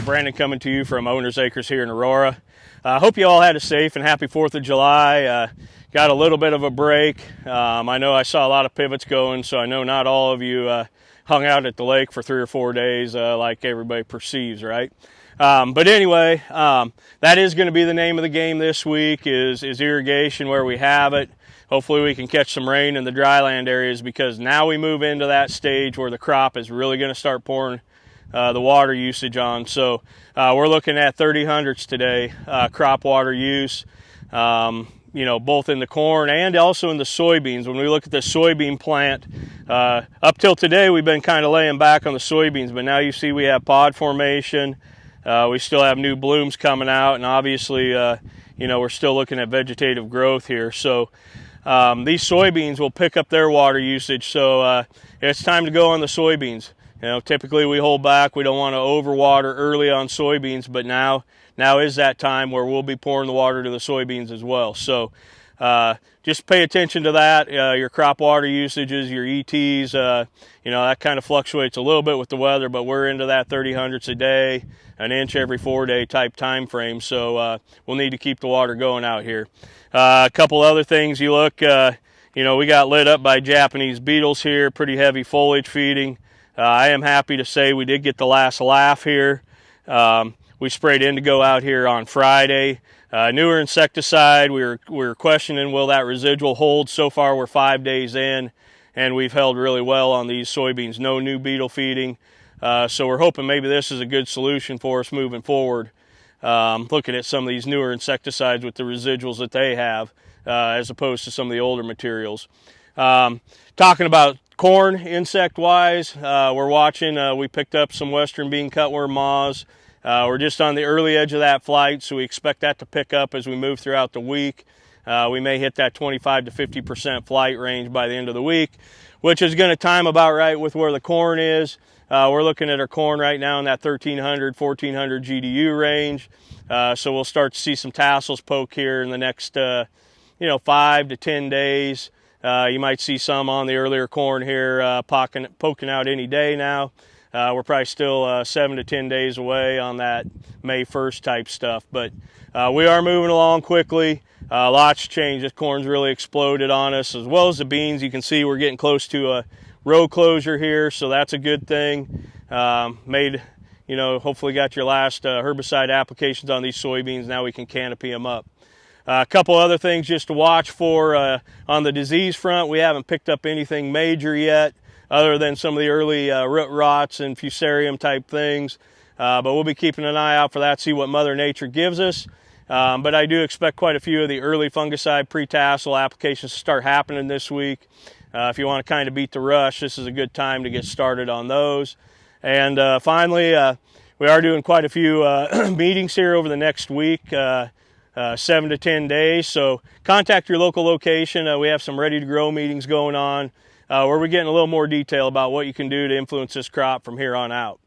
Brandon coming to you from Owner's Acres here in Aurora. I hope you all had a safe and happy 4th of July. Got a little bit of a break. I know I saw a lot of pivots going, so I know not all of you hung out at the lake for 3 or 4 days like everybody perceives, right? But anyway, that is going to be the name of the game this week is irrigation where we have it. Hopefully we can catch some rain in the dryland areas, because now we move into that stage where the crop is really going to start pouring the water usage on. So we're looking at 30/100ths today, crop water use, both in the corn and also in the soybeans. When we look at the soybean plant, up till today we've been kind of laying back on the soybeans, but now you see we have pod formation. We still have new blooms coming out, and obviously we're still looking at vegetative growth here. So these soybeans will pick up their water usage, so it's time to go on the soybeans. Typically we hold back. We don't want to overwater early on soybeans, but now is that time where we'll be pouring the water to the soybeans as well. So just pay attention to that. Your crop water usages, your ETs, that kind of fluctuates a little bit with the weather, but we're into that 30/100ths a day, an inch every 4-day type time frame. So we'll need to keep the water going out here. A couple other things. You look, we got lit up by Japanese beetles here, pretty heavy foliage feeding. I am happy to say we did get the last laugh here. We sprayed indigo out here on Friday. Newer insecticide, we were questioning, will that residual hold? So far we're 5 days in, and we've held really well on these soybeans. No new beetle feeding. So we're hoping maybe this is a good solution for us moving forward. Looking at some of these newer insecticides with the residuals that they have, as opposed to some of the older materials. Talking about corn insect-wise, we're watching. We picked up some western bean cutworm moths. We're just on the early edge of that flight, so we expect that to pick up as we move throughout the week. We may hit that 25 to 50% flight range by the end of the week, which is going to time about right with where the corn is. We're looking at our corn right now in that 1,300, 1,400 GDU range. So we'll start to see some tassels poke here in the next 5 to 10 days. You might see some on the earlier corn here poking out any day now. We're probably still 7 to 10 days away on that May 1st type stuff, but we are moving along quickly. Lots changed. This corn's really exploded on us, as well as the beans. You can see we're getting close to a row closure here, so that's a good thing. Hopefully got your last herbicide applications on these soybeans. Now we can canopy them up. A couple other things just to watch for on the disease front. We haven't picked up anything major yet, other than some of the early root rots and fusarium type things. But we'll be keeping an eye out for that, see what Mother Nature gives us. But I do expect quite a few of the early fungicide pre-tassel applications to start happening this week. If you want to kind of beat the rush, this is a good time to get started on those. And finally, we are doing quite a few meetings here over the next week, 7 to 10 days. So contact your local location. We have some ready to grow meetings going on where we're getting a little more detail about what you can do to influence this crop from here on out.